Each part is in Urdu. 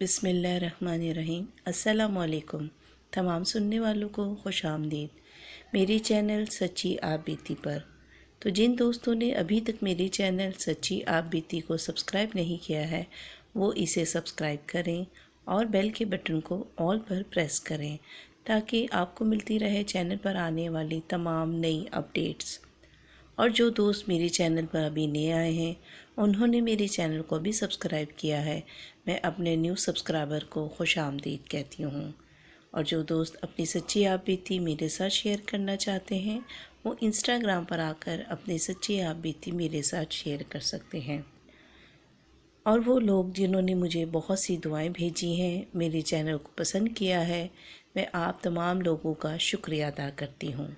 بسم اللہ الرحمن الرحیم۔ السلام علیکم تمام سننے والوں کو خوش آمدید میری چینل سچی آپ بیتی پر۔ تو جن دوستوں نے ابھی تک میری چینل سچی آپ بیتی کو سبسکرائب نہیں کیا ہے وہ اسے سبسکرائب کریں اور بیل کے بٹن کو آل پر پریس کریں تاکہ آپ کو ملتی رہے چینل پر آنے والی تمام نئی اپڈیٹس۔ اور جو دوست میری چینل پر ابھی نئے آئے ہیں انہوں نے میری چینل کو بھی سبسکرائب کیا ہے، میں اپنے نیو سبسکرائبر کو خوش آمدید کہتی ہوں۔ اور جو دوست اپنی سچی آپ بیتی میرے ساتھ شیئر کرنا چاہتے ہیں وہ انسٹاگرام پر آ کر اپنی سچی آپ بیتی میرے ساتھ شیئر کر سکتے ہیں۔ اور وہ لوگ جنہوں نے مجھے بہت سی دعائیں بھیجی ہیں، میرے چینل کو پسند کیا ہے، میں آپ تمام لوگوں کا شکریہ ادا کرتی ہوں۔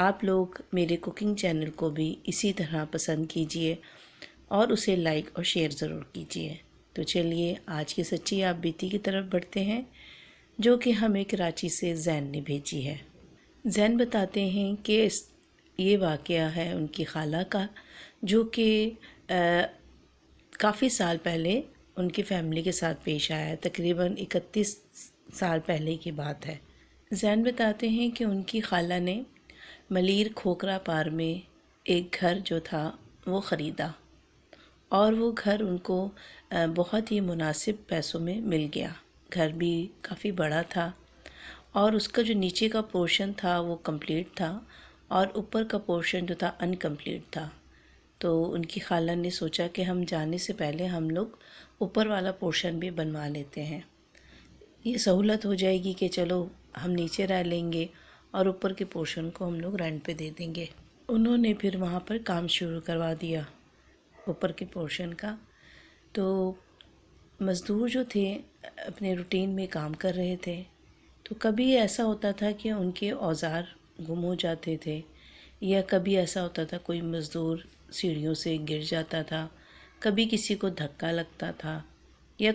آپ لوگ میرے کوکنگ چینل کو بھی اسی طرح پسند کیجئے اور اسے لائک اور شیئر ضرور کیجئے۔ تو چلیے آج کی سچی آپ بیتی کی طرف بڑھتے ہیں جو کہ ہمیں کراچی سے زین نے بھیجی ہے۔ زین بتاتے ہیں کہ یہ واقعہ ہے ان کی خالہ کا جو کہ کافی سال پہلے ان کی فیملی کے ساتھ پیش آیا ہے، تقریباً 31 سال پہلے کی بات ہے۔ زین بتاتے ہیں کہ ان کی خالہ نے ملیر کھوکھرا پار میں ایک گھر جو تھا وہ خریدا اور وہ گھر ان کو بہت ہی مناسب پیسوں میں مل گیا۔ گھر بھی کافی بڑا تھا اور اس کا جو نیچے کا پورشن تھا وہ کمپلیٹ تھا اور اوپر کا پورشن جو تھا انکمپلیٹ تھا۔ تو ان کی خالہ نے سوچا کہ ہم جانے سے پہلے ہم لوگ اوپر والا پورشن بھی بنوا لیتے ہیں، یہ سہولت ہو جائے گی کہ چلو ہم نیچے رہ لیں گے اور اوپر کے پورشن کو ہم لوگ رینٹ پہ دے دیں گے۔ انہوں نے پھر وہاں پر کام شروع کروا دیا اوپر کے پورشن کا۔ تو مزدور جو تھے اپنے روٹین میں کام کر رہے تھے، تو کبھی ایسا ہوتا تھا کہ ان کے اوزار گم ہو جاتے تھے یا کبھی ایسا ہوتا تھا کوئی مزدور سیڑھیوں سے گر جاتا تھا، کبھی کسی کو دھکا لگتا تھا یا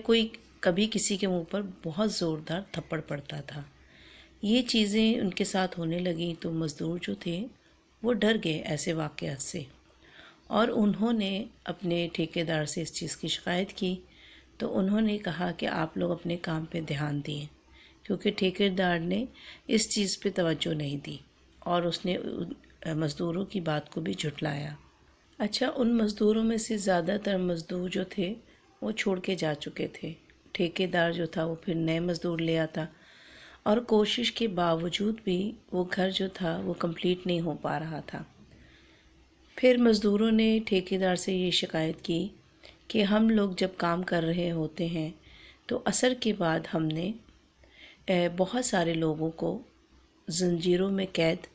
کبھی کسی کے منہ پر بہت زوردار تھپڑ پڑتا تھا۔ یہ چیزیں ان کے ساتھ ہونے لگیں تو مزدور جو تھے وہ ڈر گئے ایسے واقعات سے، اور انہوں نے اپنے ٹھیکیدار سے اس چیز کی شکایت کی۔ تو انہوں نے کہا کہ آپ لوگ اپنے کام پہ دھیان دیں، کیونکہ ٹھیکیدار نے اس چیز پہ توجہ نہیں دی اور اس نے مزدوروں کی بات کو بھی جھٹلایا۔ اچھا، ان مزدوروں میں سے زیادہ تر مزدور جو تھے وہ چھوڑ کے جا چکے تھے۔ ٹھیکیدار جو تھا وہ پھر نئے مزدور لے آتا اور کوشش کے باوجود بھی وہ گھر جو تھا وہ کمپلیٹ نہیں ہو پا رہا تھا۔ پھر مزدوروں نے ٹھیکیدار سے یہ شکایت کی کہ ہم لوگ جب کام کر رہے ہوتے ہیں تو عصر کے بعد ہم نے بہت سارے لوگوں کو زنجیروں میں قید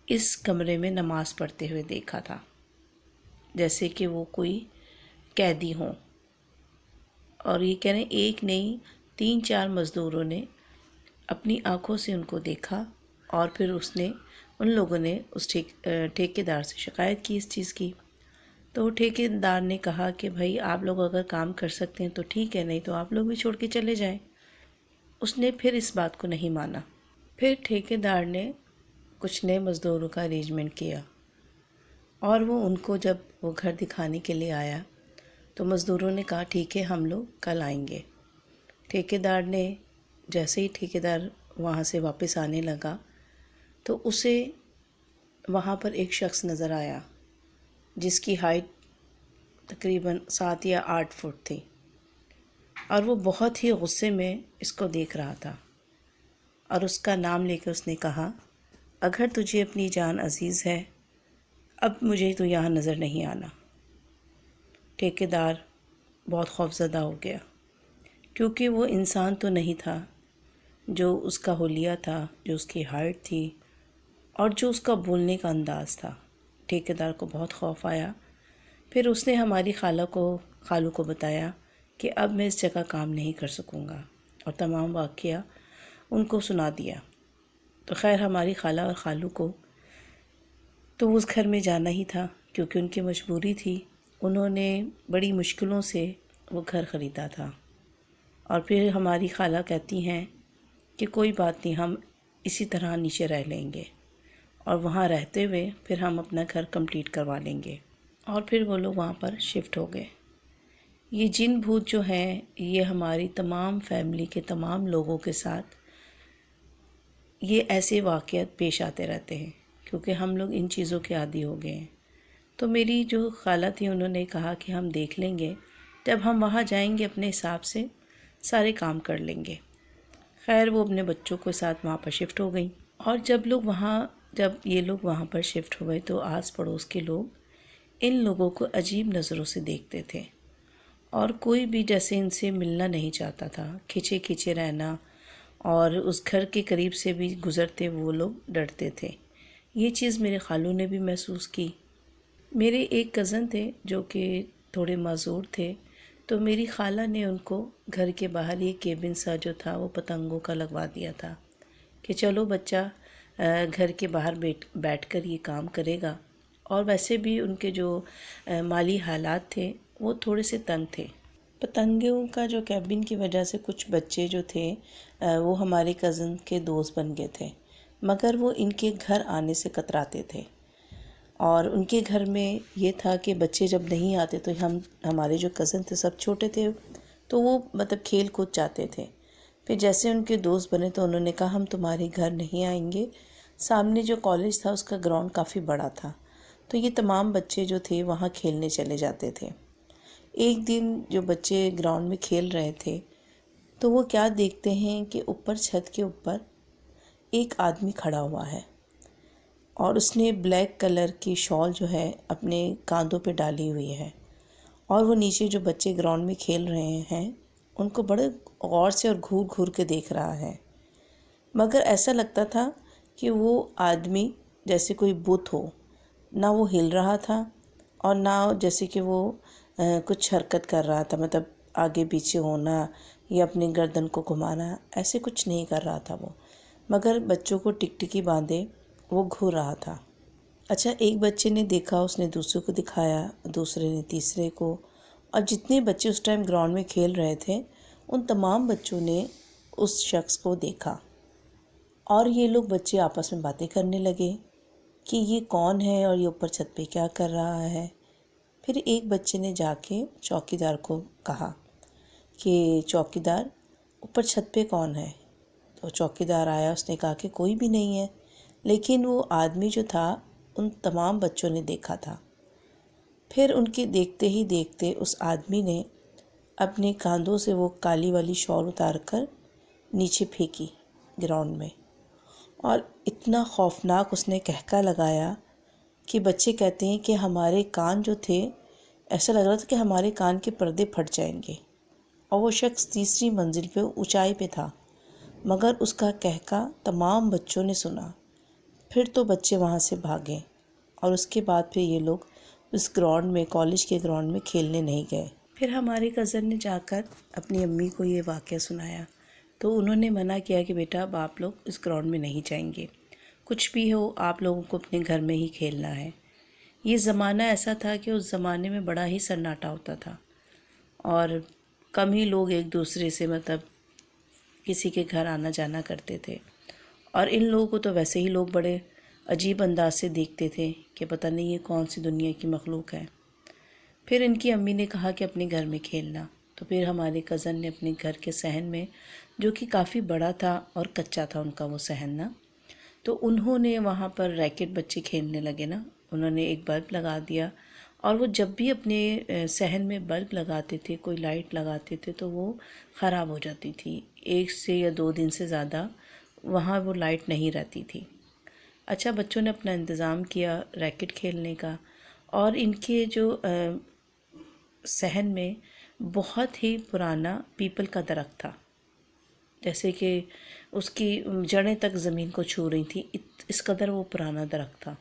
اس کمرے میں نماز پڑھتے ہوئے دیکھا تھا، جیسے کہ وہ کوئی قیدی ہوں۔ اور یہ کہہ رہے ہیں ایک نہیں 3-4 مزدوروں نے اپنی آنکھوں سے ان کو دیکھا، اور پھر ان لوگوں نے اس ٹھیکیدار سے شکایت کی اس چیز کی۔ تو ٹھیکیدار نے کہا کہ بھائی آپ لوگ اگر کام کر سکتے ہیں تو ٹھیک ہے، نہیں تو آپ لوگ بھی چھوڑ کے چلے جائیں۔ اس نے پھر اس بات کو نہیں مانا۔ پھر ٹھیکیدار نے کچھ نئے مزدوروں کا ارینجمنٹ کیا اور وہ ان کو جب وہ گھر دکھانے کے لیے آیا تو مزدوروں نے کہا ٹھیک ہے ہم لوگ کل آئیں گے۔ ٹھیکیدار نے جیسے ہی ٹھیکیدار وہاں سے واپس آنے لگا تو اسے وہاں پر ایک شخص نظر آیا جس کی ہائٹ تقریباً 7 یا 8 فٹ تھی، اور وہ بہت ہی غصے میں اس کو دیکھ رہا تھا، اور اس کا نام لے کے اس نے کہا اگر تجھے اپنی جان عزیز ہے اب مجھے تو یہاں نظر نہیں آنا۔ ٹھیکیدار بہت خوفزدہ ہو گیا، کیونکہ وہ انسان تو نہیں تھا جو اس کا حلیہ تھا، جو اس کی ہائٹ تھی اور جو اس کا بولنے کا انداز تھا۔ ٹھیکیدار کو بہت خوف آیا۔ پھر اس نے ہماری خالو کو بتایا کہ اب میں اس جگہ کام نہیں کر سکوں گا، اور تمام واقعہ ان کو سنا دیا۔ تو خیر ہماری خالہ اور خالو کو تو اس گھر میں جانا ہی تھا کیونکہ ان کی مجبوری تھی، انہوں نے بڑی مشکلوں سے وہ گھر خریدا تھا۔ اور پھر ہماری خالہ کہتی ہیں کہ کوئی بات نہیں، ہم اسی طرح نیچے رہ لیں گے اور وہاں رہتے ہوئے پھر ہم اپنا گھر کمپلیٹ کروا لیں گے۔ اور پھر وہ لوگ وہاں پر شفٹ ہو گئے۔ یہ جن بھوت جو ہیں یہ ہماری تمام فیملی کے تمام لوگوں کے ساتھ یہ ایسے واقعات پیش آتے رہتے ہیں، کیونکہ ہم لوگ ان چیزوں کے عادی ہو گئے ہیں۔ تو میری جو خالہ تھی انہوں نے کہا کہ ہم دیکھ لیں گے، جب ہم وہاں جائیں گے اپنے حساب سے سارے کام کر لیں گے۔ خیر وہ اپنے بچوں کے ساتھ وہاں پر شفٹ ہو گئیں، اور جب یہ لوگ وہاں پر شفٹ ہوئے تو آس پڑوس کے لوگ ان لوگوں کو عجیب نظروں سے دیکھتے تھے، اور کوئی بھی جیسے ان سے ملنا نہیں چاہتا تھا، کھچے کھچے رہنا، اور اس گھر کے قریب سے بھی گزرتے وہ لوگ ڈرتے تھے۔ یہ چیز میرے خالو نے بھی محسوس کی۔ میرے ایک کزن تھے جو کہ تھوڑے معذور تھے، تو میری خالہ نے ان کو گھر کے باہر یہ کیبن سا جو تھا وہ پتنگوں کا لگوا دیا تھا کہ چلو بچہ گھر کے باہر بیٹھ کر یہ کام کرے گا۔ اور ویسے بھی ان کے جو مالی حالات تھے وہ تھوڑے سے تنگ تھے۔ پتنگوں کا جو کیبن کی وجہ سے کچھ بچے جو تھے وہ ہمارے کزن کے دوست بن گئے تھے، مگر وہ ان کے گھر آنے سے کتراتے تھے، اور ان کے گھر میں یہ تھا کہ بچے جب نہیں آتے تو ہمارے جو کزن تھے سب چھوٹے تھے، تو وہ کھیل کود جاتے تھے۔ پھر جیسے ان کے دوست بنے تو انہوں نے کہا ہم تمہارے گھر نہیں آئیں گے۔ سامنے جو کالج تھا اس کا گراؤنڈ کافی بڑا تھا، تو یہ تمام بچے جو تھے وہاں کھیلنے چلے جاتے تھے۔ ایک دن جو بچے گراؤنڈ میں کھیل رہے تھے تو وہ کیا دیکھتے ہیں کہ اوپر چھت کے اوپر ایک آدمی کھڑا ہوا ہے، اور اس نے بلیک کلر کی شال جو ہے اپنے کاندھوں پہ ڈالی ہوئی ہے، اور وہ نیچے جو بچے گراؤنڈ میں کھیل رہے ہیں ان کو بڑے غور سے اور گھور گھور کے دیکھ رہا ہے، مگر ایسا لگتا تھا کہ وہ آدمی جیسے کوئی بت ہو، نہ وہ ہل رہا تھا اور نہ جیسے کہ وہ کچھ حرکت کر رہا تھا، آگے پیچھے ہونا یا اپنی گردن کو گھمانا، ایسے کچھ نہیں کر رہا تھا وہ، مگر بچوں کو ٹکٹکی باندھے وہ گھور رہا تھا۔ اچھا، ایک بچے نے دیکھا، اس نے دوسرے کو دکھایا، دوسرے نے تیسرے کو، اور جتنے بچے اس ٹائم گراؤنڈ میں کھیل رہے تھے ان تمام بچوں نے اس شخص کو دیکھا، اور یہ لوگ بچے آپس میں باتیں کرنے لگے کہ یہ کون ہے اور یہ اوپر چھت پہ کیا کر رہا ہے۔ پھر ایک بچے نے جا کے چوکیدار کو کہا کہ چوکیدار اوپر چھت پہ کون ہے؟ تو چوکیدار آیا، اس نے کہا کہ کوئی بھی نہیں ہے، لیکن وہ آدمی جو تھا ان تمام بچوں نے دیکھا تھا۔ پھر ان کے دیکھتے ہی دیکھتے اس آدمی نے اپنے کاندھوں سے وہ کالی والی شال اتار کر نیچے پھینکی گراؤنڈ میں، اور اتنا خوفناک اس نے کہکا لگایا کہ بچے کہتے ہیں کہ ہمارے کان جو تھے ایسا لگ رہا تھا کہ ہمارے کان کے پردے پھٹ جائیں گے، اور وہ شخص تیسری منزل پہ اونچائی پہ تھا، مگر اس کا کہکا تمام بچوں نے سنا۔ پھر تو بچے وہاں سے بھاگے، اور اس کے بعد پھر یہ لوگ اس گراؤنڈ میں، کالج کے گراؤنڈ میں کھیلنے نہیں گئے۔ پھر ہمارے کزن نے جا کر اپنی امی کو یہ واقعہ سنایا، تو انہوں نے منع کیا کہ بیٹا اب آپ لوگ اس گراؤنڈ میں نہیں جائیں گے، کچھ بھی ہو آپ لوگوں کو اپنے گھر میں ہی کھیلنا ہے۔ یہ زمانہ ایسا تھا کہ اس زمانے میں بڑا ہی سناٹا ہوتا تھا، اور کم ہی لوگ ایک دوسرے سے کسی کے گھر آنا جانا کرتے تھے، اور ان لوگوں کو تو ویسے ہی لوگ بڑے عجیب انداز سے دیکھتے تھے کہ پتہ نہیں یہ کون سی دنیا کی مخلوق ہے۔ پھر ان کی امی نے کہا کہ اپنے گھر میں کھیلنا، تو پھر ہمارے کزن نے اپنے گھر کے صحن میں، جو کہ کافی بڑا تھا اور کچا تھا ان کا وہ صحن نا، تو انہوں نے وہاں پر ریکٹ بچے کھیلنے لگے نا، انہوں نے ایک بلب لگا دیا، اور وہ جب بھی اپنے صحن میں بلب لگاتے تھے، کوئی لائٹ لگاتے تھے تو وہ خراب ہو جاتی تھی، 1 سے یا 2 دن سے زیادہ وہاں وہ لائٹ نہیں رہتی تھی۔ اچھا، بچوں نے اپنا انتظام کیا ریکٹ کھیلنے کا، اور ان کے جو صحن میں بہت ہی پرانا پیپل کا درخت تھا، جیسے کہ اس کی جڑیں تک زمین کو چھو رہی تھیں، اس قدر وہ پرانا درخت تھا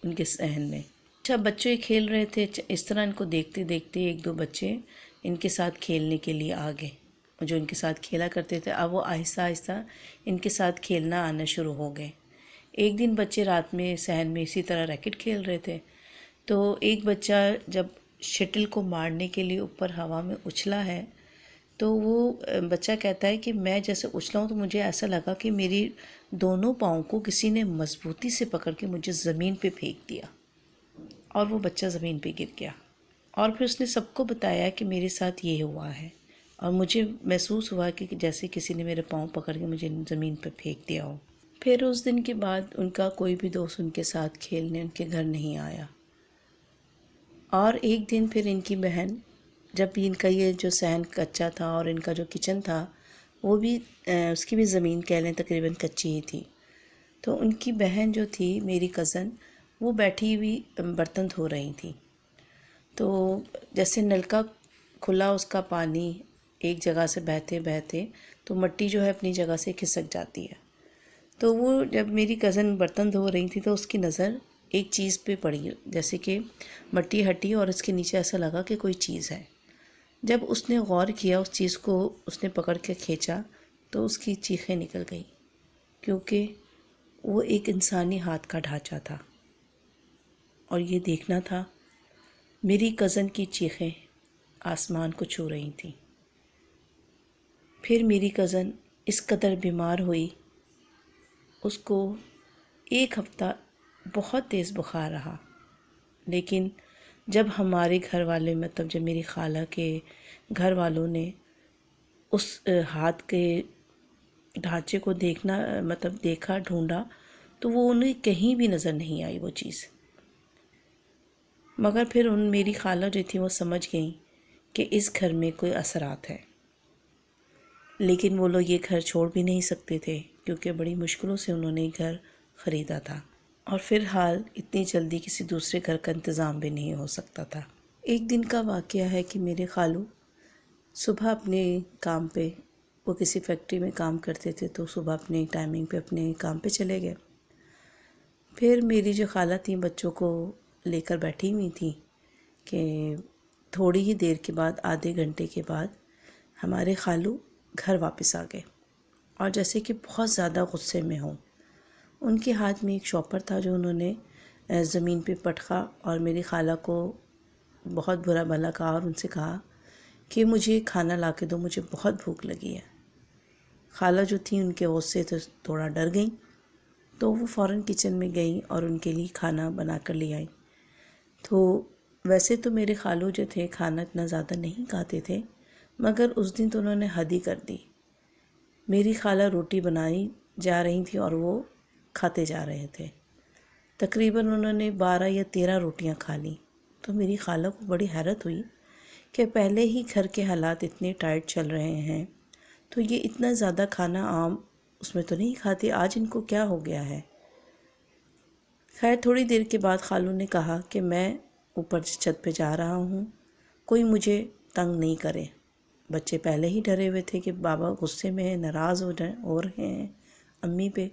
ان کے صحن میں۔ اچھا، بچے کھیل رہے تھے، اس طرح ان کو دیکھتے دیکھتے 1-2 بچے ان کے ساتھ کھیلنے کے لیے آ گئے، جو ان کے ساتھ کھیلا کرتے تھے، اب وہ آہستہ آہستہ ان کے ساتھ کھیلنا آنا شروع ہو گئے۔ ایک دن بچے رات میں صحن میں اسی طرح ریکٹ کھیل رہے تھے، تو ایک بچہ جب شٹل کو مارنے کے لیے اوپر ہوا میں اچھلا ہے، تو وہ بچہ کہتا ہے کہ میں جیسے اچھلا ہوں تو مجھے ایسا لگا کہ میری دونوں پاؤں کو کسی نے مضبوطی سے پکڑ کے مجھے زمین پہ پھینک دیا، اور وہ بچہ زمین پہ گر گیا، اور پھر اس نے سب کو بتایا کہ میرے ساتھ یہ ہوا ہے، اور مجھے محسوس ہوا کہ جیسے کسی نے میرے پاؤں پکڑ کے مجھے زمین پہ پھینک دیا ہو۔ پھر اس دن کے بعد ان کا کوئی بھی دوست ان کے ساتھ کھیلنے ان کے گھر نہیں آیا۔ اور ایک دن پھر ان کی بہن، جب بھی ان کا یہ جو صحن کچا تھا اور ان کا جو کچن تھا وہ بھی اس کی بھی زمین کہہ لیں تقریباً کچی ہی تھی، تو ان کی بہن جو تھی میری کزن، وہ بیٹھی ہوئی برتن دھو رہی تھی۔ تو جیسے نلکا کھلا، اس کا پانی ایک جگہ سے بہتے بہتے تو مٹی جو ہے اپنی جگہ سے کھسک جاتی ہے۔ تو وہ جب میری کزن برتن دھو رہی تھی تو اس کی نظر ایک چیز پہ پڑی، جیسے کہ مٹی ہٹی اور اس کے نیچے ایسا لگا کہ کوئی چیز ہے۔ جب اس نے غور کیا، اس چیز کو اس نے پکڑ کے کھینچا تو اس کی چیخیں نکل گئیں، کیونکہ وہ ایک انسانی ہاتھ کا ڈھانچہ تھا، اور یہ دیکھنا تھا۔ میری کزن کی چیخیں آسمان کو چھو رہی تھیں۔ پھر میری کزن اس قدر بیمار ہوئی، اس کو ایک ہفتہ بہت تیز بخار رہا، لیکن جب ہمارے گھر والے، مطلب جب میری خالہ کے گھر والوں نے اس ہاتھ کے ڈھانچے کو دیکھا، ڈھونڈا، تو وہ انہیں کہیں بھی نظر نہیں آئی وہ چیز۔ مگر پھر میری خالہ جو تھی وہ سمجھ گئیں کہ اس گھر میں کوئی اثرات ہے، لیکن وہ لوگ یہ گھر چھوڑ بھی نہیں سکتے تھے، کیونکہ بڑی مشکلوں سے انہوں نے گھر خریدا تھا، اور فی الحال اتنی جلدی کسی دوسرے گھر کا انتظام بھی نہیں ہو سکتا تھا۔ ایک دن کا واقعہ ہے کہ میرے خالو صبح اپنے کام پہ، وہ کسی فیکٹری میں کام کرتے تھے، تو صبح اپنے ٹائمنگ پہ اپنے کام پہ چلے گئے۔ پھر میری جو خالہ تھیں بچوں کو لے کر بیٹھی ہوئی تھیں کہ تھوڑی ہی دیر کے بعد، آدھے گھنٹے کے بعد ہمارے خالو گھر واپس آ گئے، اور جیسے کہ بہت زیادہ غصے میں ہوں۔ ان کے ہاتھ میں ایک شاپر تھا جو انہوں نے زمین پہ پٹکا، اور میری خالہ کو بہت برا بھلا کہا، اور ان سے کہا کہ مجھے کھانا لا کے دو، مجھے بہت بھوک لگی ہے۔ خالہ جو تھیں ان کے غصے سے تھوڑا ڈر گئیں، تو وہ فوراً کچن میں گئیں اور ان کے لیے کھانا بنا کر لے آئیں۔ تو ویسے تو میرے خالو جو تھے کھانا اتنا زیادہ نہیں کھاتے تھے، مگر اس دن تو انہوں نے حد ہی کر دی۔ میری خالہ روٹی بنائی جا رہی تھی اور وہ کھاتے جا رہے تھے۔ تقریباً انہوں نے 12 یا 13 روٹیاں کھا لیں۔ تو میری خالہ کو بڑی حیرت ہوئی کہ پہلے ہی گھر کے حالات اتنے ٹائٹ چل رہے ہیں، تو یہ اتنا زیادہ کھانا عام اس میں تو نہیں کھاتے، آج ان کو کیا ہو گیا ہے۔ خیر تھوڑی دیر کے بعد خالو نے کہا کہ میں اوپر چھت پہ جا رہا ہوں، کوئی مجھے تنگ نہیں کرے۔ بچے پہلے ہی ڈرے ہوئے تھے کہ بابا غصے میں ہیں، ناراض ہو رہے ہیں امی پہ،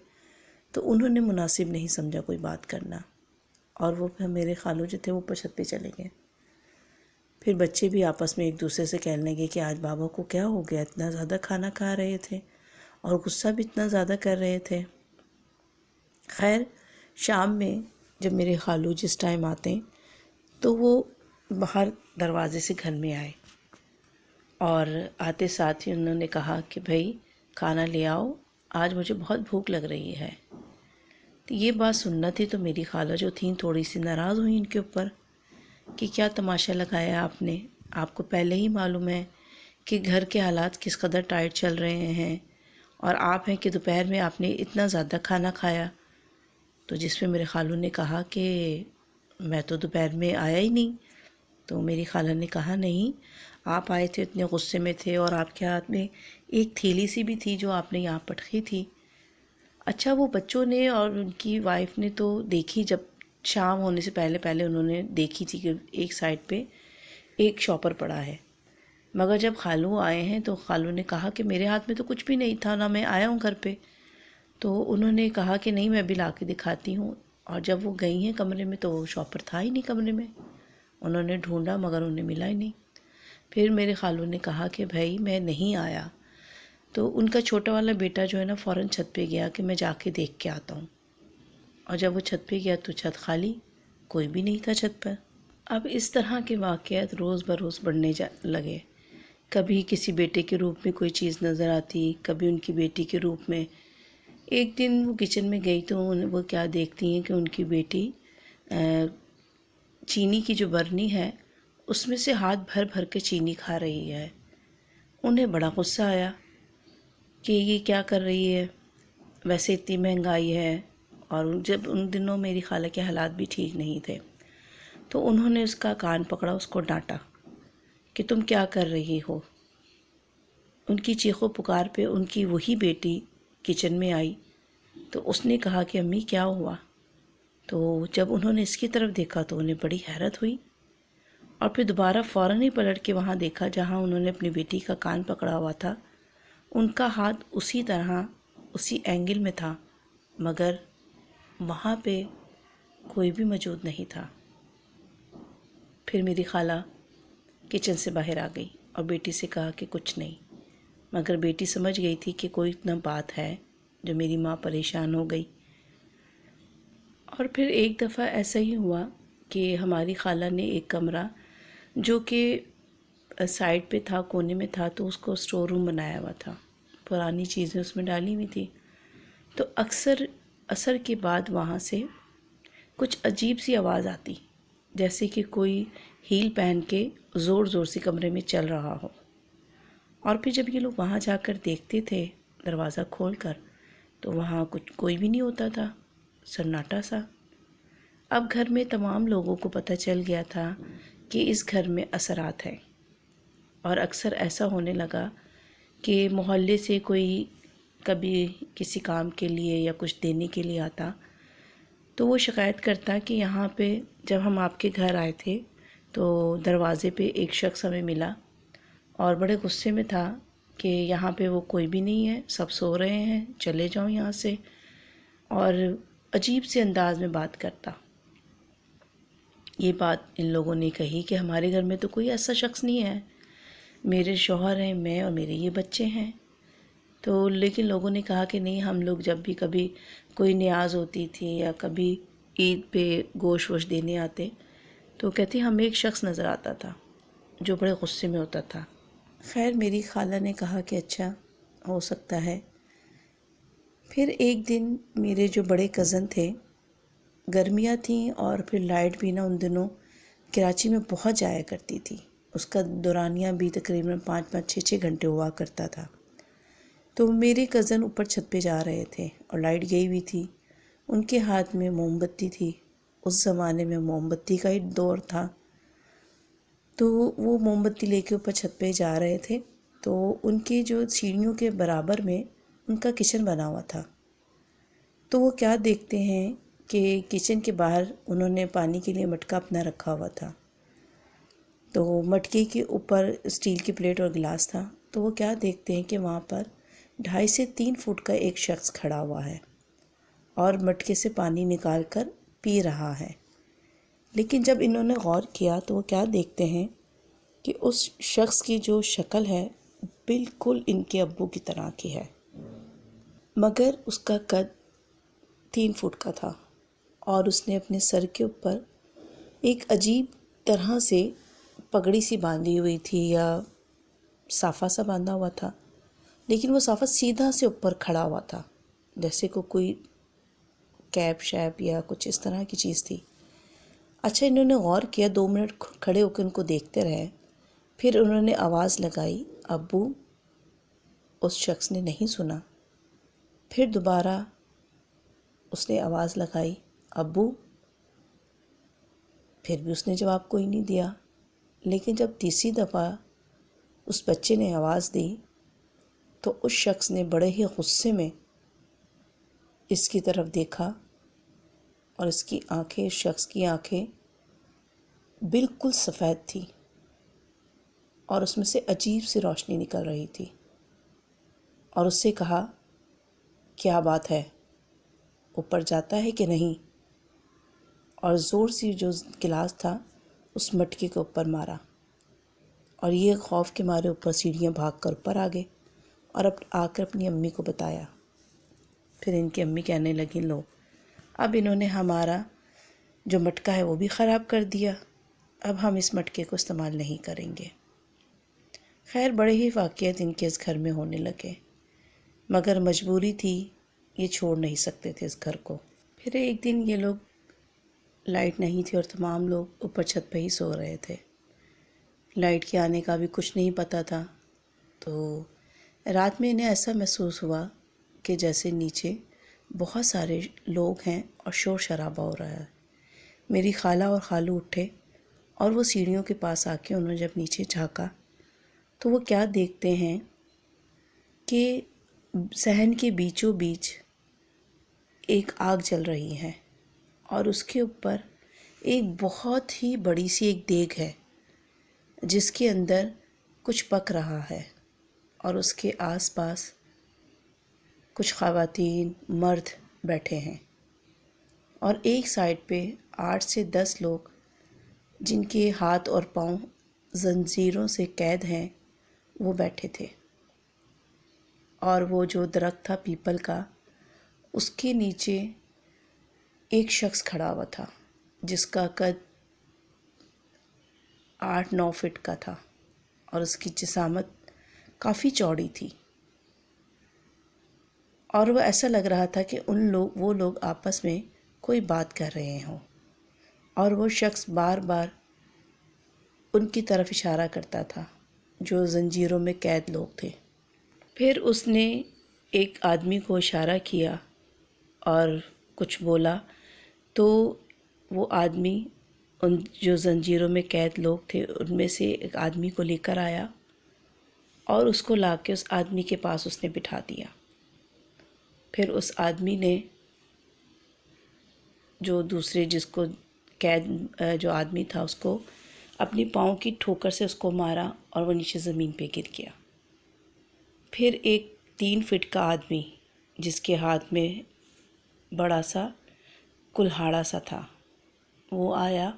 تو انہوں نے مناسب نہیں سمجھا کوئی بات کرنا، اور وہ پھر میرے خالو جو تھے وہ اوپر چھت پہ چلے گئے۔ پھر بچے بھی آپس میں ایک دوسرے سے کہنے لگے کہ آج بابا کو کیا ہو گیا، اتنا زیادہ کھانا کھا رہے تھے اور غصہ بھی اتنا زیادہ کر رہے تھے۔ خیر شام میں جب میرے خالو جس ٹائم آتے ہیں تو وہ باہر دروازے سے گھر میں آئے، اور آتے ساتھ ہی انہوں نے کہا کہ بھائی کھانا لے آؤ، آج مجھے بہت بھوک لگ رہی ہے۔ تو یہ بات سننا تھی تو میری خالہ جو تھیں تھوڑی سی ناراض ہوئی ان کے اوپر کہ کیا تماشا لگایا آپ نے، آپ کو پہلے ہی معلوم ہے کہ گھر کے حالات کس قدر ٹائٹ چل رہے ہیں، اور آپ ہیں کہ دوپہر میں آپ نے اتنا زیادہ کھانا کھایا۔ تو جس پہ میرے خالو نے کہا کہ میں تو دوپہر میں آیا ہی نہیں۔ تو میری خالہ نے کہا نہیں، آپ آئے تھے اتنے غصے میں تھے، اور آپ کے ہاتھ میں ایک تھیلی سی بھی تھی جو آپ نے یہاں پٹکی تھی۔ اچھا وہ بچوں نے اور ان کی وائف نے تو دیکھی، جب شام ہونے سے پہلے پہلے انہوں نے دیکھی تھی کہ ایک سائڈ پہ ایک شاپر پڑا ہے، مگر جب خالو آئے ہیں تو خالو نے کہا کہ میرے ہاتھ میں تو کچھ بھی نہیں تھا، نہ میں آیا ہوں گھر پہ۔ تو انہوں نے کہا کہ نہیں میں بھی لا کے دکھاتی ہوں، اور جب وہ گئی ہیں کمرے میں تو وہ شاپر تھا ہی نہیں کمرے میں۔ انہوں نے ڈھونڈا مگر انہیں ملا ہی نہیں۔ پھر میرے خالو نے کہا کہ بھائی میں نہیں آیا، تو ان کا چھوٹا والا بیٹا جو ہے نا فوراً چھت پہ گیا کہ میں جا کے دیکھ کے آتا ہوں، اور جب وہ چھت پہ گیا تو چھت خالی، کوئی بھی نہیں تھا چھت پر۔ اب اس طرح کے واقعات روز بروز بڑھنے لگے، کبھی کسی بیٹے کے روپ میں کوئی چیز نظر آتی، کبھی ان کی بیٹی کے روپ میں۔ ایک دن وہ کچن میں گئی تو وہ کیا دیکھتی ہیں کہ ان کی بیٹی چینی کی جو برنی ہے اس میں سے ہاتھ بھر بھر کے چینی کھا رہی ہے۔ انہیں بڑا غصہ آیا کہ یہ کیا کر رہی ہے، ویسے اتنی مہنگائی ہے، اور جب ان دنوں میری خالہ کے حالات بھی ٹھیک نہیں تھے، تو انہوں نے اس کا کان پکڑا، اس کو ڈانٹا کہ تم کیا کر رہی ہو۔ ان کی چیخو پکار پہ ان کی وہی بیٹی کچن میں آئی، تو اس نے کہا کہ امی کیا ہوا؟ تو جب انہوں نے اس کی طرف دیکھا تو انہیں بڑی حیرت ہوئی، اور پھر دوبارہ فوراً ہی پلٹ کے وہاں دیکھا جہاں انہوں نے اپنی بیٹی کا کان پکڑا ہوا تھا۔ ان کا ہاتھ اسی طرح اسی اینگل میں تھا، مگر وہاں پہ کوئی بھی موجود نہیں تھا۔ پھر میری خالہ کچن سے باہر آ گئی اور بیٹی سے کہا کہ کچھ نہیں، مگر بیٹی سمجھ گئی تھی کہ کوئی اتنا بات ہے جو میری ماں پریشان ہو گئی۔ اور پھر ایک دفعہ ایسا ہی ہوا کہ ہماری خالہ نے ایک کمرہ جو کہ سائڈ پہ تھا، کونے میں تھا، تو اس کو اسٹور روم بنایا ہوا تھا، پرانی چیزیں اس میں ڈالی ہوئی تھی۔ تو اکثر عصر کے بعد وہاں سے کچھ عجیب سی آواز آتی، جیسے کہ کوئی ہیل پہن کے زور زور سے کمرے میں چل رہا ہو۔ اور پھر جب یہ لوگ وہاں جا کر دیکھتے تھے دروازہ کھول کر، تو وہاں کوئی بھی نہیں ہوتا تھا، سناٹا سا۔ اب گھر میں تمام لوگوں کو پتہ چل گیا تھا کہ اس گھر میں اثرات ہیں، اور اکثر ایسا ہونے لگا کہ محلے سے کوئی کبھی کسی کام کے لیے یا کچھ دینے کے لیے آتا، تو وہ شکایت کرتا کہ یہاں پہ جب ہم آپ کے گھر آئے تھے تو دروازے پہ ایک شخص ہمیں ملا، اور بڑے غصے میں تھا کہ یہاں پہ وہ کوئی بھی نہیں ہے، سب سو رہے ہیں، چلے جاؤ یہاں سے، اور عجیب سے انداز میں بات کرتا۔ یہ بات ان لوگوں نے کہی کہ ہمارے گھر میں تو کوئی ایسا شخص نہیں ہے، میرے شوہر ہیں، میں اور میرے یہ بچے ہیں۔ تو لیکن لوگوں نے کہا کہ نہیں، ہم لوگ جب بھی کبھی کوئی نیاز ہوتی تھی یا کبھی عید پہ گوشت ووشت دینے آتے، تو کہتی ہمیں ایک شخص نظر آتا تھا جو بڑے غصے میں ہوتا تھا۔ خیر میری خالہ نے کہا کہ اچھا ہو سکتا ہے۔ پھر ایک دن میرے جو بڑے کزن تھے، گرمیاں تھیں اور پھر لائٹ بھی ان دنوں کراچی میں بہت جایا کرتی تھی، اس کا دورانیہ بھی تقریباً 5-6 گھنٹے ہوا کرتا تھا۔ تو میرے کزن اوپر چھت پہ جا رہے تھے اور لائٹ گئی ہوئی تھی، ان کے ہاتھ میں موم بتی تھی، اس زمانے میں موم بتی کا ہی دور تھا، تو وہ موم بتی لے کے اوپر چھت پہ جا رہے تھے۔ تو ان کے جو سیڑھیوں کے برابر میں ان کا کچن بنا ہوا تھا، تو وہ کیا دیکھتے ہیں کہ کچن کے باہر انہوں نے پانی کے لیے مٹکا اپنا رکھا ہوا تھا، تو مٹکے کے اوپر اسٹیل کی پلیٹ اور گلاس تھا، تو وہ کیا دیکھتے ہیں کہ وہاں پر 2.5 سے 3 فٹ کا ایک شخص کھڑا ہوا ہے اور مٹکے سے پانی نکال کر پی رہا ہے۔ لیکن جب انہوں نے غور کیا تو وہ کیا دیکھتے ہیں کہ اس شخص کی جو شکل ہے بالکل ان کے ابو کی طرح کی ہے، مگر اس کا قد 3 فٹ کا تھا، اور اس نے اپنے سر کے اوپر ایک عجیب طرح سے پگڑی سی باندھی ہوئی تھی، یا صافہ سا باندھا ہوا تھا، لیکن وہ صافہ سیدھا سے اوپر کھڑا ہوا تھا، جیسے کوئی کیپ شیپ یا کچھ اس طرح کی چیز تھی۔ اچھا انہوں نے غور کیا، 2 منٹ کھڑے ہو کے ان کو دیکھتے رہے، پھر انہوں نے آواز لگائی ابو، اس شخص نے نہیں سنا، پھر دوبارہ اس نے آواز لگائی ابو، پھر بھی اس نے جواب کوئی نہیں دیا۔ لیکن جب تیسری دفعہ اس بچے نے آواز دی تو اس شخص نے بڑے ہی غصے میں اس کی طرف دیکھا، اور اس کی آنکھیں، اس شخص کی آنکھیں بالکل سفید تھی اور اس میں سے عجیب سی روشنی نکل رہی تھی، اور اس سے کہا کیا بات ہے، اوپر جاتا ہے کہ نہیں، اور زور سے جو گلاس تھا اس مٹکے کے اوپر مارا، اور یہ خوف کے مارے اوپر سیڑھیاں بھاگ کر اوپر آ گئے، اور اب آ کر اپنی امی کو بتایا۔ پھر ان کی امی کہنے لگیں لو، اب انہوں نے ہمارا جو مٹکا ہے وہ بھی خراب کر دیا، اب ہم اس مٹکے کو استعمال نہیں کریں گے۔ خیر بڑے ہی واقعات ان کے اس گھر میں ہونے لگے، مگر مجبوری تھی، یہ چھوڑ نہیں سکتے تھے اس گھر کو۔ پھر ایک دن یہ لوگ، لائٹ نہیں تھی اور تمام لوگ اوپر چھت پہ ہی سو رہے تھے، لائٹ کے آنے کا بھی کچھ نہیں پتہ تھا۔ تو رات میں انہیں ایسا محسوس ہوا کہ جیسے نیچے بہت سارے لوگ ہیں اور شور شرابہ ہو رہا ہے۔ میری خالہ اور خالو اٹھے اور وہ سیڑھیوں کے پاس آ کے انہوں نے جب نیچے جھانکا تو وہ کیا دیکھتے ہیں کہ صحن کے بیچوں بیچ ایک آگ جل رہی ہے اور اس کے اوپر ایک بہت ہی بڑی سی ایک دیگ ہے جس کے اندر کچھ پک رہا ہے، اور اس کے آس پاس کچھ خواتین مرد بیٹھے ہیں، اور ایک سائڈ پہ 8 سے 10 لوگ جن کے ہاتھ اور پاؤں زنجیروں سے قید ہیں وہ بیٹھے تھے، اور وہ جو درخت تھا پیپل کا اس کے نیچے ایک شخص کھڑا ہوا تھا جس کا قد 8-9 فٹ کا تھا اور اس کی جسامت کافی چوڑی تھی، اور وہ ایسا لگ رہا تھا کہ وہ لوگ آپس میں کوئی بات کر رہے ہوں، اور وہ شخص بار بار ان کی طرف اشارہ کرتا تھا جو زنجیروں میں قید لوگ تھے۔ پھر اس نے ایک آدمی کو اشارہ کیا اور کچھ بولا، تو وہ آدمی ان جو زنجیروں میں قید لوگ تھے ان میں سے ایک آدمی کو لے کر آیا اور اس کو لا کے اس آدمی کے پاس اس نے بٹھا دیا۔ پھر اس آدمی نے جو دوسرے جس کو قید جو آدمی تھا اس کو اپنی پاؤں کی ٹھوکر سے اس کو مارا اور وہ نیچے زمین پہ گر گیا۔ پھر ایک 3 فٹ کا آدمی جس کے ہاتھ میں بڑا سا کلہاڑا سا تھا وہ آیا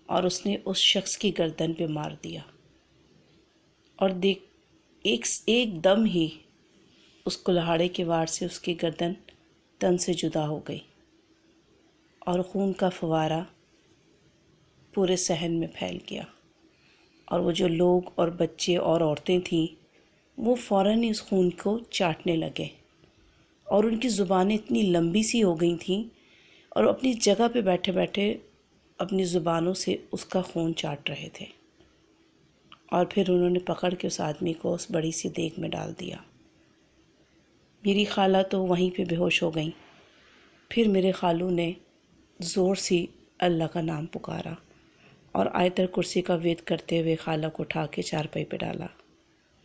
اور اس نے اس شخص کی گردن پہ مار دیا، اور ایک دم ہی اس کلہاڑے کے وار سے اس کی گردن تن سے جدا ہو گئی اور خون کا فوارہ پورے صحن میں پھیل گیا، اور وہ جو لوگ اور بچے اور عورتیں تھیں وہ فوراً اس خون کو چاٹنے لگے، اور ان کی زبانیں اتنی لمبی سی ہو گئی تھیں اور اپنی جگہ پہ بیٹھے بیٹھے اپنی زبانوں سے اس کا خون چاٹ رہے تھے، اور پھر انہوں نے پکڑ کے اس آدمی کو اس بڑی سی دیگ میں ڈال دیا۔ میری خالہ تو وہیں پہ بے ہوش ہو گئیں۔ پھر میرے خالو نے زور سے اللہ کا نام پکارا اور آیت الکرسی کا ورد کرتے ہوئے خالہ کو اٹھا کے چارپائی پہ ڈالا۔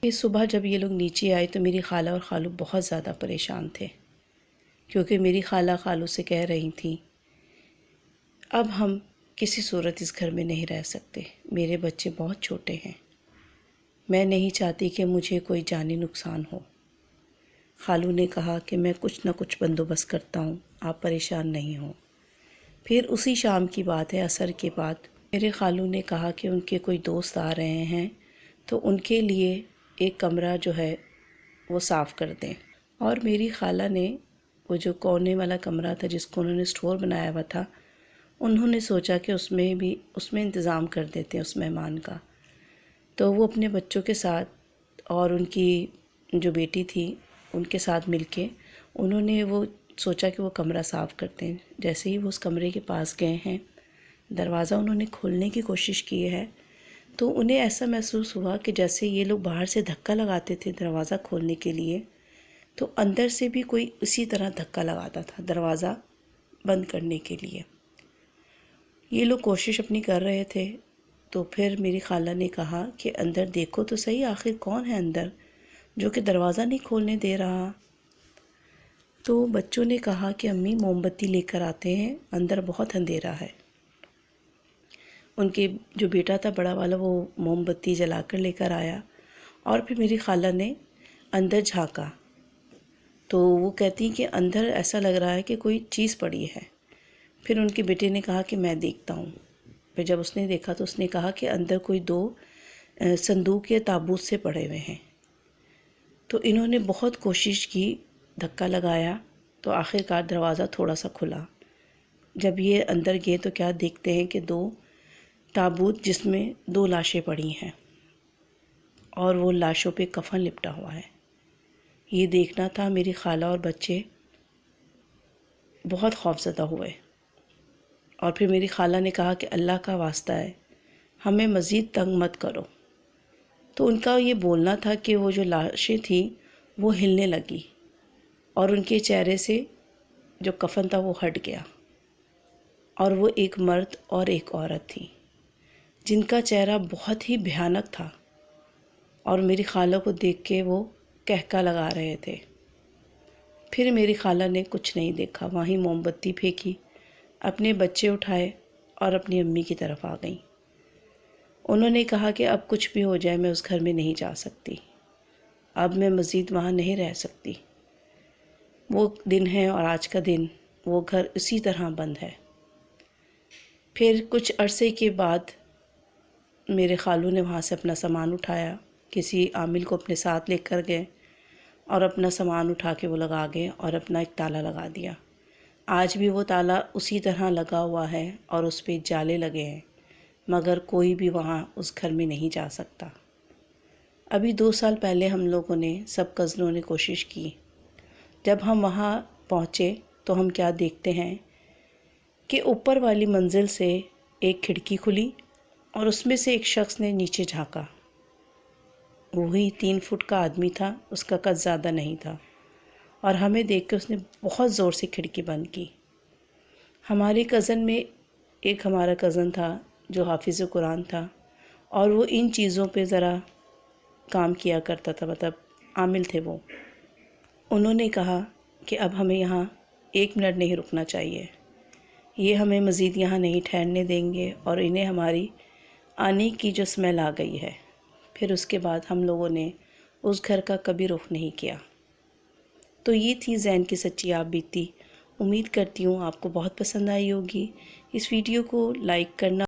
پھر صبح جب یہ لوگ نیچے آئے تو میری خالہ اور خالو بہت زیادہ پریشان تھے، کیونکہ میری خالہ خالو سے کہہ رہی تھیں اب ہم کسی صورت اس گھر میں نہیں رہ سکتے، میرے بچے بہت چھوٹے ہیں، میں نہیں چاہتی کہ مجھے کوئی جانی نقصان ہو۔ خالو نے کہا کہ میں کچھ نہ کچھ بندوبست کرتا ہوں، آپ پریشان نہیں ہوں۔ پھر اسی شام کی بات ہے، عصر کے بعد میرے خالو نے کہا کہ ان کے کوئی دوست آ رہے ہیں تو ان کے لیے ایک کمرہ جو ہے وہ صاف کر دیں، اور میری خالہ نے وہ جو کونے والا کمرہ تھا جس کو انہوں نے اسٹور بنایا ہوا تھا انہوں نے سوچا کہ اس میں انتظام کر دیتے ہیں اس مہمان کا، تو وہ اپنے بچوں کے ساتھ اور ان کی جو بیٹی تھی ان کے ساتھ مل کے انہوں نے وہ سوچا کہ وہ کمرہ صاف کرتے ہیں۔ جیسے ہی وہ اس کمرے کے پاس گئے ہیں، دروازہ انہوں نے کھولنے کی کوشش کی ہے تو انہیں ایسا محسوس ہوا کہ جیسے یہ لوگ باہر سے دھکا لگاتے تھے دروازہ کھولنے کے لیے، تو اندر سے بھی کوئی اسی طرح دھکا لگاتا تھا دروازہ بند کرنے کے لیے۔ یہ لوگ کوشش اپنی کر رہے تھے، تو پھر میری خالہ نے کہا کہ اندر دیکھو تو صحیح، آخر کون ہے اندر جو کہ دروازہ نہیں کھولنے دے رہا۔ تو بچوں نے کہا کہ امی موم بتی لے کر آتے ہیں، اندر بہت اندھیرا ہے۔ ان کے جو بیٹا تھا بڑا والا وہ موم بتی جلا کر لے کر آیا، اور پھر میری خالہ نے اندر جھانکا تو وہ کہتی کہ اندر ایسا لگ رہا ہے کہ کوئی چیز پڑی ہے۔ پھر ان کے بیٹے نے کہا کہ میں دیکھتا ہوں۔ پھر جب اس نے دیکھا تو اس نے کہا کہ اندر کوئی 2 صندوق یا تابوت سے پڑے ہوئے ہیں۔ تو انہوں نے بہت کوشش کی، دھکا لگایا، تو آخرکار دروازہ تھوڑا سا کھلا۔ جب یہ اندر گئے تو کیا دیکھتے ہیں کہ 2 تابوت جس میں 2 لاشیں پڑی ہیں، اور وہ لاشوں پہ کفن لپٹا ہوا ہے۔ یہ دیکھنا تھا، میری خالہ اور بچے بہت خوفزدہ ہوئے، اور پھر میری خالہ نے کہا کہ اللہ کا واسطہ ہے ہمیں مزید تنگ مت کرو، تو ان کا یہ بولنا تھا کہ وہ جو لاشیں تھیں وہ ہلنے لگی اور ان کے چہرے سے جو کفن تھا وہ ہٹ گیا، اور وہ ایک مرد اور ایک عورت تھی جن کا چہرہ بہت ہی بھیانک تھا، اور میری خالہ کو دیکھ کے وہ کہکا لگا رہے تھے۔ پھر میری خالہ نے کچھ نہیں دیکھا، وہیں موم بتی پھینکی، اپنے بچے اٹھائے اور اپنی امی کی طرف آ گئیں۔ انہوں نے کہا کہ اب کچھ بھی ہو جائے میں اس گھر میں نہیں جا سکتی، اب میں مزید وہاں نہیں رہ سکتی۔ وہ دن ہے اور آج کا دن وہ گھر اسی طرح بند ہے۔ پھر کچھ عرصے کے بعد میرے خالو نے وہاں سے اپنا سامان اٹھایا، کسی عامل کو اپنے ساتھ لے کر گئے اور اپنا سامان اٹھا کے وہ لگا گئے اور اپنا ایک تالا لگا دیا۔ آج بھی وہ تالا اسی طرح لگا ہوا ہے اور اس پہ جالے لگے ہیں، مگر کوئی بھی وہاں اس گھر میں نہیں جا سکتا۔ ابھی 2 سال پہلے ہم لوگوں نے سب کزنوں نے کوشش کی۔ جب ہم وہاں پہنچے تو ہم کیا دیکھتے ہیں کہ اوپر والی منزل سے ایک کھڑکی کھلی اور اس میں سے ایک شخص نے نیچے جھانکا۔ وہی 3 فٹ کا آدمی تھا، اس کا قد زیادہ نہیں تھا، اور ہمیں دیکھ کے اس نے بہت زور سے کھڑکی بند کی۔ ہمارے کزن میں ایک ہمارا کزن تھا جو حافظ قرآن تھا، اور وہ ان چیزوں پہ ذرا کام کیا کرتا تھا، مطلب عامل تھے وہ۔ انہوں نے کہا کہ اب ہمیں یہاں 1 منٹ نہیں رکنا چاہیے، یہ ہمیں مزید یہاں نہیں ٹھہرنے دیں گے، اور انہیں ہماری آنے کی جو اسمیل آ گئی ہے۔ پھر اس کے بعد ہم لوگوں نے اس گھر کا کبھی رخ نہیں کیا۔ تو یہ تھی زین کی سچی آپ بیتی۔ امید کرتی ہوں آپ کو بہت پسند آئی ہوگی۔ اس ویڈیو کو لائک کرنا